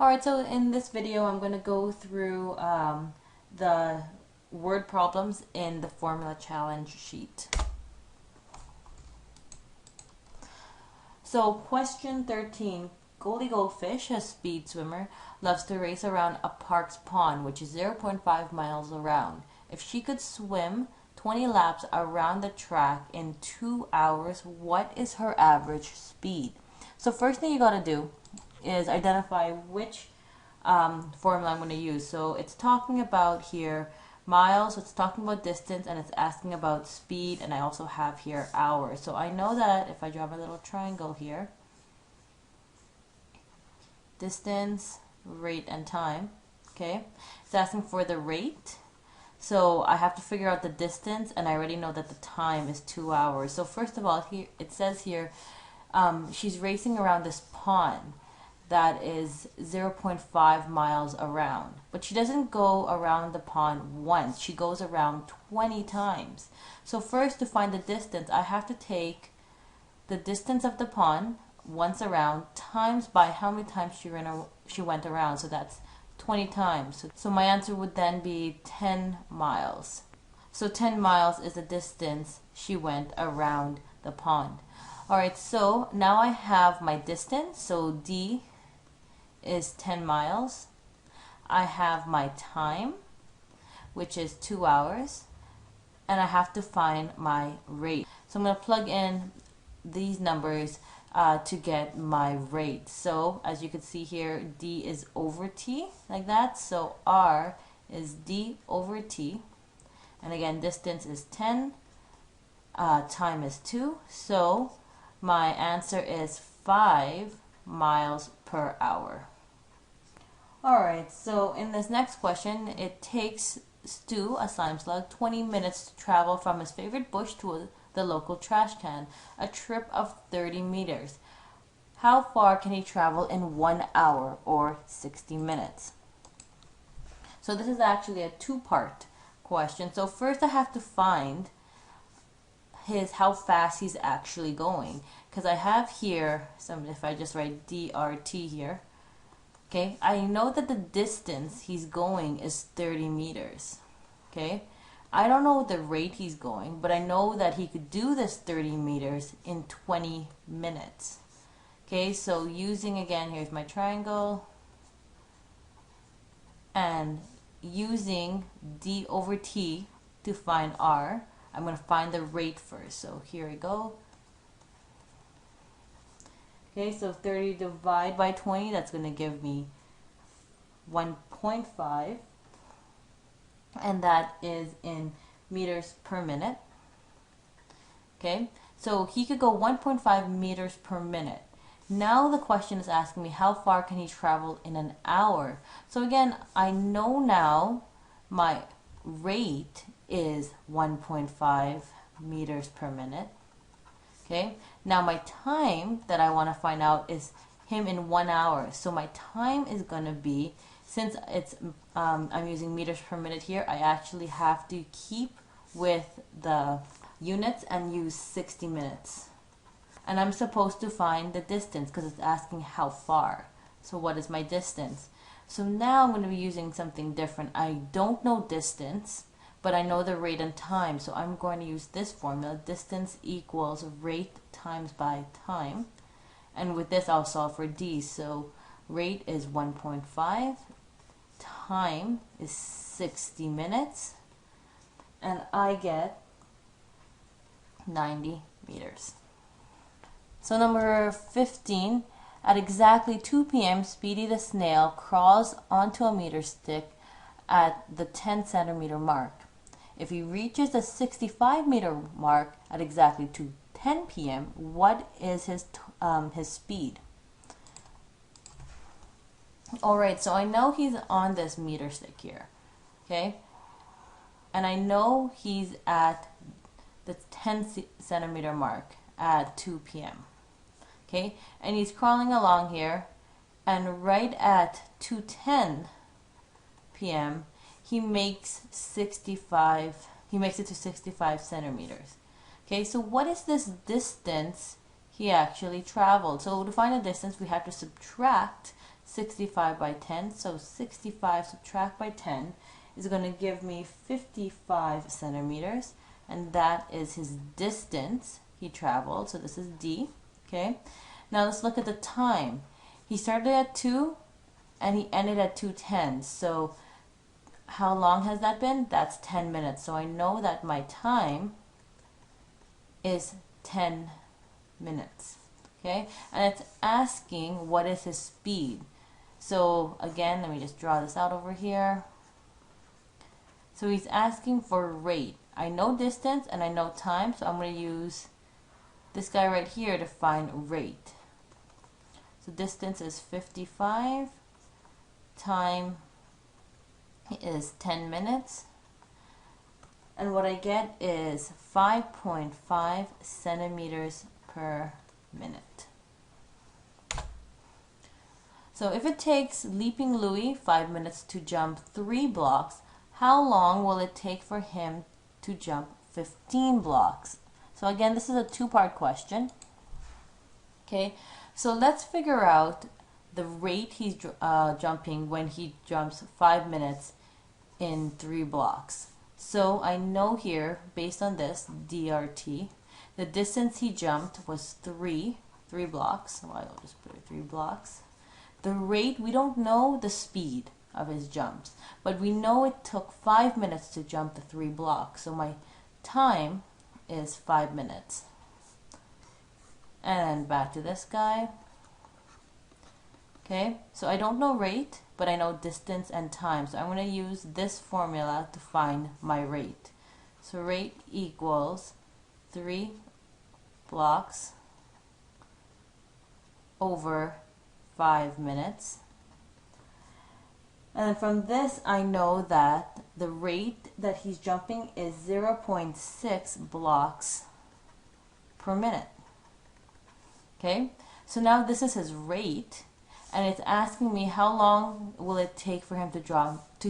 Alright, so in this video I'm going to go through the word problems in the formula challenge sheet. So question 13, Goldie Goldfish, a speed swimmer, loves to race around a park's pond, which is 0.5 miles around. If she could swim 20 laps around the track in 2 hours, what is her average speed? So first thing you got to do is identify which formula I'm going to use. So it's talking about here miles, so it's talking about distance, and it's asking about speed, and I also have here hours. So I know that if I draw my little triangle here, distance, rate, and time, okay, it's asking for the rate. So I have to figure out the distance, and I already know that the time is 2 hours. So first of all, here it says here she's racing around this pond that is 0.5 miles around. But she doesn't go around the pond once. She goes around 20 times. So first, to find the distance, I have to take the distance of the pond once around times by how many times she went around. So that's 20 times. So my answer would then be 10 miles. So 10 miles is the distance she went around the pond. Alright, so now I have my distance. So D is 10 miles. I have my time, which is 2 hours, and I have to find my rate. So I'm going to plug in these numbers to get my rate. So as you can see here, D is over T, like that. So R is D over T, and again, distance is 10, time is 2, so my answer is 5 miles per hour. Alright, so in this next question, it takes Stu, a slime slug, 20 minutes to travel from his favorite bush to the local trash can, a trip of 30 meters. How far can he travel in 1 hour or 60 minutes? So this is actually a two-part question. So first I have to find how fast he's actually going, because I have here if I just write DRT here, okay, I know that the distance he's going is 30 meters. Okay, I don't know the rate he's going, but I know that he could do this 30 meters in 20 minutes. Okay, so using, again, here's my triangle, and using D over T to find R, I'm going to find the rate first. So here we go. Okay, so 30 divided by 20, that's going to give me 1.5, and that is in meters per minute. Okay, so he could go 1.5 meters per minute. Now the question is asking me how far can he travel in an hour. So again, I know now my rate is 1.5 meters per minute. Okay, now my time that I want to find out is him in 1 hour. So my time is going to be, since it's I'm using meters per minute here, I actually have to keep with the units and use 60 minutes. And I'm supposed to find the distance because it's asking how far. So what is my distance? So now I'm going to be using something different. I don't know distance, but I know the rate and time. So I'm going to use this formula. Distance equals rate times by time. And with this, I'll solve for D. So rate is 1.5. Time is 60 minutes. And I get 90 meters. So number 15, at exactly 2 p.m., Speedy the snail crawls onto a meter stick at the 10 centimeter mark. If he reaches the 65 meter mark at exactly 2:10 p.m., what is his speed? Alright, so I know he's on this meter stick here, okay? And I know he's at the 10 centimeter mark at 2 p.m. Okay, and he's crawling along here, and right at 2:10 p.m. he makes it to 65 centimeters. Okay, so what is this distance he actually traveled? So to find the distance, we have to subtract 65 by 10. So 65 subtract by 10 is going to give me 55 centimeters. And that is his distance he traveled. So this is D. Okay. Now let's look at the time. He started at 2 and he ended at 2:10. So how long has that been? That's 10 minutes. So I know that my time is 10 minutes. Okay, and it's asking what is his speed. So again, let me just draw this out over here. So he's asking for rate. I know distance and I know time, so I'm going to use this guy right here to find rate. So distance is 55, time is 10 minutes, and what I get is 5.5 centimeters per minute. So if it takes Leaping Louie 5 minutes to jump 3 blocks, how long will it take for him to jump 15 blocks? So again, this is a two-part question. Okay, so let's figure out the rate he's jumping when he jumps 5 minutes in 3 blocks. So I know here, based on this, DRT, the distance he jumped was 3 blocks. So I'll just put it 3 blocks. The rate, we don't know the speed of his jumps, but we know it took 5 minutes to jump the 3 blocks. So my time is 5 minutes. And then back to this guy. Okay, so I don't know rate, but I know distance and time. So I'm going to use this formula to find my rate. So rate equals 3 blocks over 5 minutes. And then from this, I know that the rate that he's jumping is 0.6 blocks per minute. Okay, so now this is his rate, and it's asking me how long will it take for him to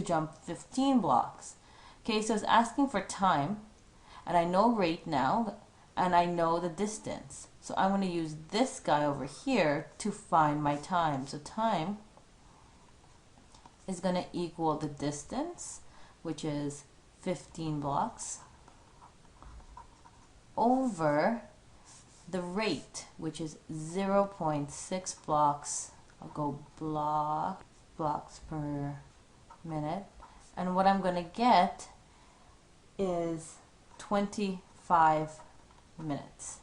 jump 15 blocks. Okay, so it's asking for time, and I know rate now, and I know the distance. So I'm going to use this guy over here to find my time. So time is going to equal the distance, which is 15 blocks, over the rate, which is 0.6 blocks. I'll go blocks per minute. And what I'm going to get is 25 minutes.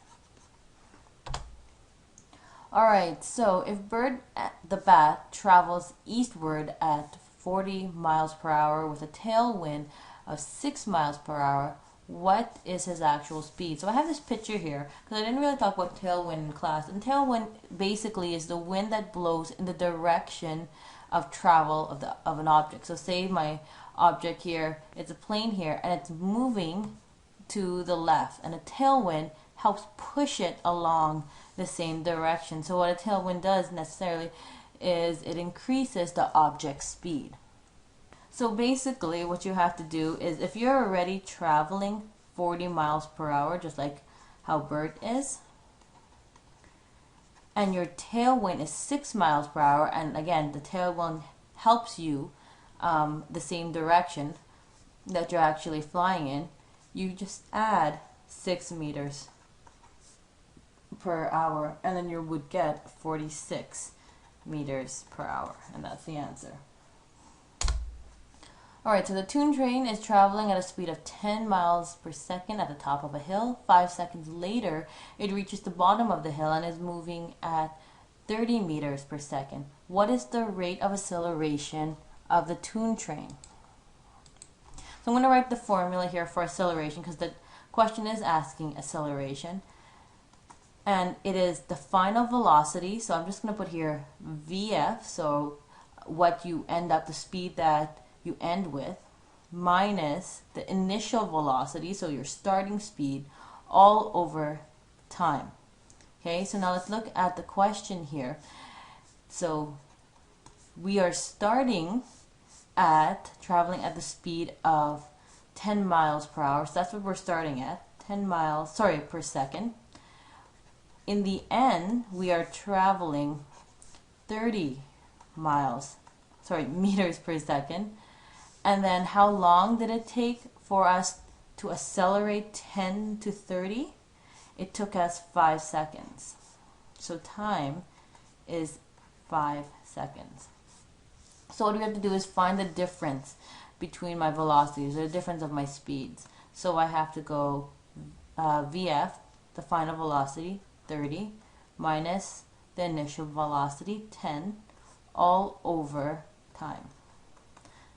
Alright, so if Bird the Bat travels eastward at 40 miles per hour with a tailwind of 6 miles per hour, what is his actual speed? So I have this picture here because I didn't really talk about tailwind in class. And tailwind basically is the wind that blows in the direction of travel of an object. So say my object here, it's a plane here, and it's moving to the left, and a tailwind helps push it along the same direction. So what a tailwind does necessarily is it increases the object's speed. So basically what you have to do is, if you're already traveling 40 miles per hour, just like how Bert is, and your tailwind is 6 miles per hour, and again the tailwind helps you the same direction that you're actually flying in, you just add 6 meters per hour, and then you would get 46 meters per hour, and that's the answer. Alright, so the Toon Train is traveling at a speed of 10 miles per second at the top of a hill. 5 seconds later, it reaches the bottom of the hill and is moving at 30 meters per second. What is the rate of acceleration of the Toon Train? So I'm going to write the formula here for acceleration because the question is asking acceleration. And it is the final velocity, so I'm just going to put here VF, so what you end up, the speed that you end with, minus the initial velocity, so your starting speed, all over time. Okay, so now let's look at the question here. So we are starting at traveling at the speed of 10 miles per hour, so that's what we're starting at, 10 miles, sorry, per second. In the end, we are traveling 30 meters per second. And then how long did it take for us to accelerate 10 to 30? It took us 5 seconds. So time is 5 seconds. So what we have to do is find the difference between my velocities, or the difference of my speeds. So I have to go VF, the final velocity, 30, minus the initial velocity, 10, all over time.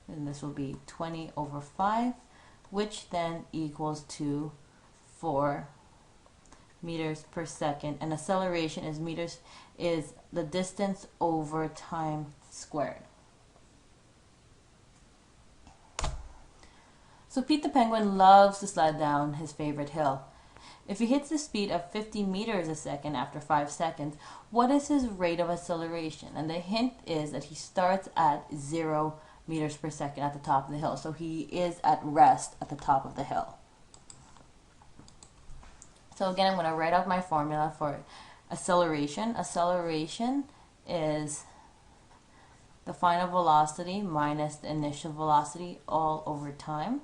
And this will be 20 over 5, which then equals to 4 meters per second. And acceleration is the distance over time squared. So Pete the Penguin loves to slide down his favorite hill. If he hits the speed of 50 meters a second after 5 seconds, what is his rate of acceleration? And the hint is that he starts at 0 meters per second at the top of the hill. So he is at rest at the top of the hill. So again, I'm going to write out my formula for acceleration. Acceleration is the final velocity minus the initial velocity all over time.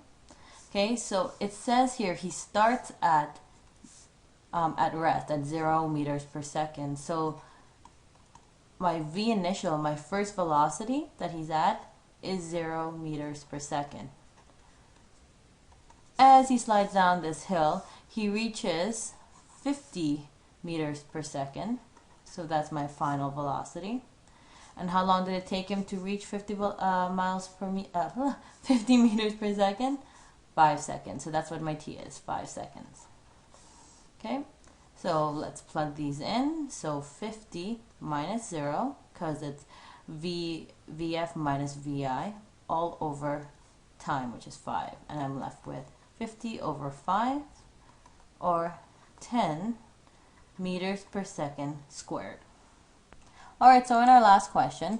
Okay, so it says here he starts at rest at 0 meters per second. So my V initial, my first velocity that he's at, is 0 meters per second. As he slides down this hill, he reaches 50 meters per second. So that's my final velocity. And how long did it take him to reach 50 meters per second? 5 seconds. So that's what my T is, 5 seconds. Okay, so let's plug these in. So 50 minus 0, because it's VF minus VI, all over time, which is 5. And I'm left with 50 over 5, or 10 meters per second squared. Alright, so in our last question,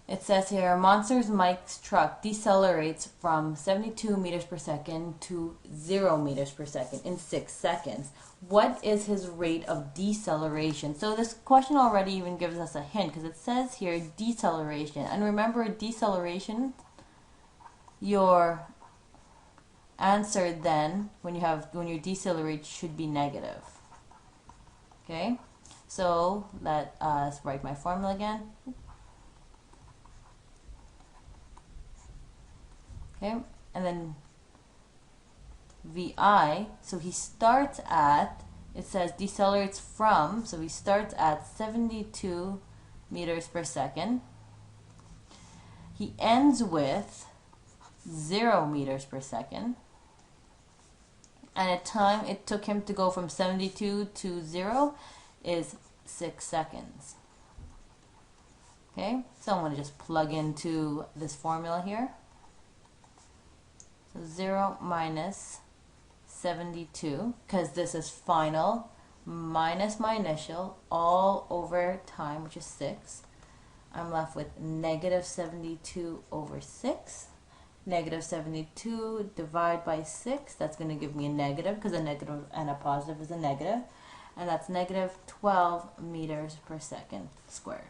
it says here, Monsters Mike's truck decelerates from 72 meters per second to 0 meters per second in 6 seconds. What is his rate of deceleration? So this question already even gives us a hint, because it says here deceleration. And remember, deceleration, your answer then, when you decelerate, should be negative. Okay? So let us write my formula again. Okay, and then VI, so he starts at, it says decelerates from, so he starts at 72 meters per second. He ends with 0 meters per second. And at time it took him to go from 72 to 0 is 6 seconds. Okay, so I'm going to just plug into this formula here. So 0 minus 72, because this is final, minus my initial, all over time, which is 6. I'm left with negative 72 over 6. Negative 72 divided by 6, that's going to give me a negative, because a negative and a positive is a negative. And that's negative 12 meters per second squared.